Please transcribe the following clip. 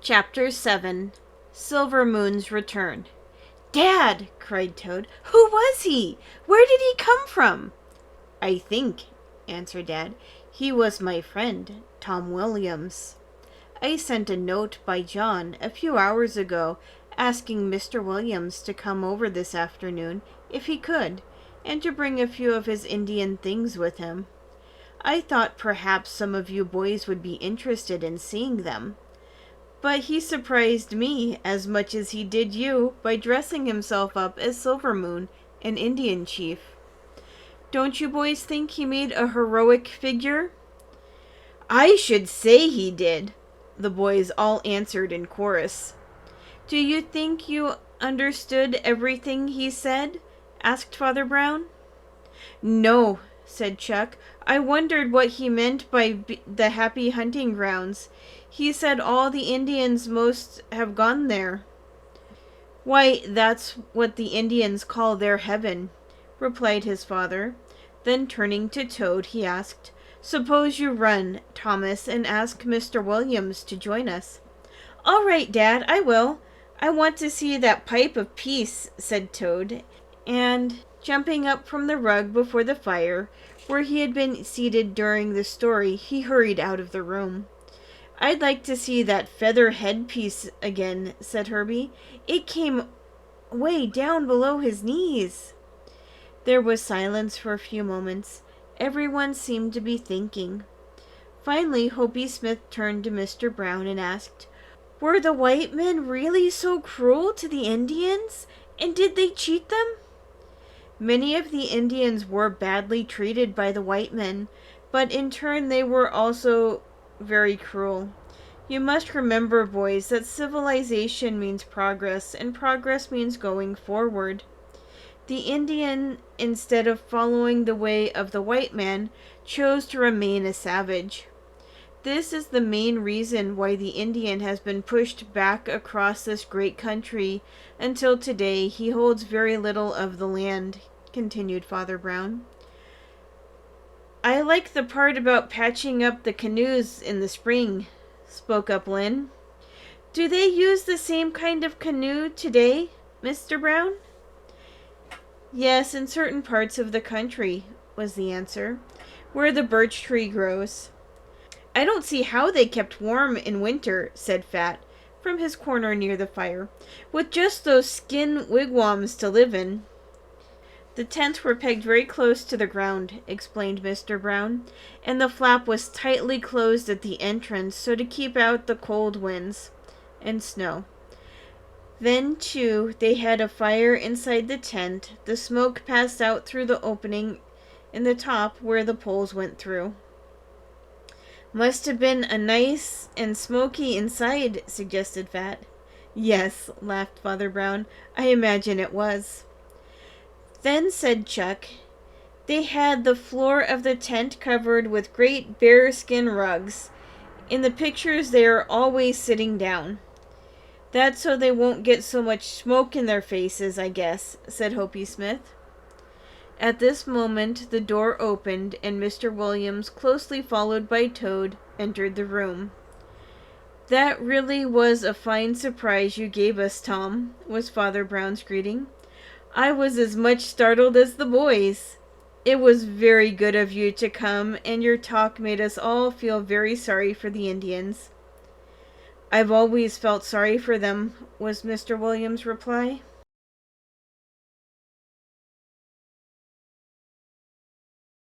Chapter 7. Silver Moon's Return. "Dad!" cried Toad. "Who was he? Where did he come from?" "I think," answered Dad, "he was my friend, Tom Williams. I sent a note by John a few hours ago asking Mr. Williams to come over this afternoon, if he could, and to bring a few of his Indian things with him. I thought perhaps some of you boys would be interested in seeing them. But he surprised me as much as he did you by dressing himself up as Silver Moon, an Indian chief. Don't you boys think he made a heroic figure?" "I should say he did," the boys all answered in chorus. "Do you think you understood everything he said?" asked Father Brown. "No," said Chuck. "I wondered what he meant by the happy hunting grounds. He said all the Indians most have gone there." "Why, that's what the Indians call their heaven," replied his father. Then turning to Toad, he asked, "Suppose you run, Thomas, and ask Mr. Williams to join us." "All right, Dad, I will. I want to see that pipe of peace," said Toad, and jumping up from the rug before the fire, where he had been seated during the story, he hurried out of the room. "I'd like to see that feather headpiece again," said Herbie. "It came way down below his knees." There was silence for a few moments. Everyone seemed to be thinking. Finally, Hopi Smith turned to Mr. Brown and asked, "Were the white men really so cruel to the Indians? And did they cheat them?" "Many of the Indians were badly treated by the white men, but in turn they were also very cruel. You must remember, boys, that civilization means progress, and progress means going forward. The Indian, instead of following the way of the white man, chose to remain a savage. This is the main reason why the Indian has been pushed back across this great country until today he holds very little of the land," continued Father Brown. "I like the part about patching up the canoes in the spring," spoke up Lynn. "Do they use the same kind of canoe today, Mr. Brown?" "Yes, in certain parts of the country," was the answer, "where the birch tree grows." "I don't see how they kept warm in winter," said Fat, from his corner near the fire, "with just those skin wigwams to live in." "The tents were pegged very close to the ground," explained Mr. Brown, "and the flap was tightly closed at the entrance so to keep out the cold winds and snow. Then, too, they had a fire inside the tent. The smoke passed out through the opening in the top where the poles went through." "Must have been a nice and smoky inside," suggested Fat. "Yes," laughed Father Brown, "I imagine it was." "Then," said Chuck, "they had the floor of the tent covered with great bearskin rugs. In the pictures they are always sitting down." "That's so they won't get so much smoke in their faces, I guess," said Hopi Smith. At this moment the door opened and Mr. Williams, closely followed by Toad, entered the room. "That really was a fine surprise you gave us, Tom," was Father Brown's greeting. "I was as much startled as the boys. It was very good of you to come, and your talk made us all feel very sorry for the Indians." "I've always felt sorry for them," was Mr. Williams' reply.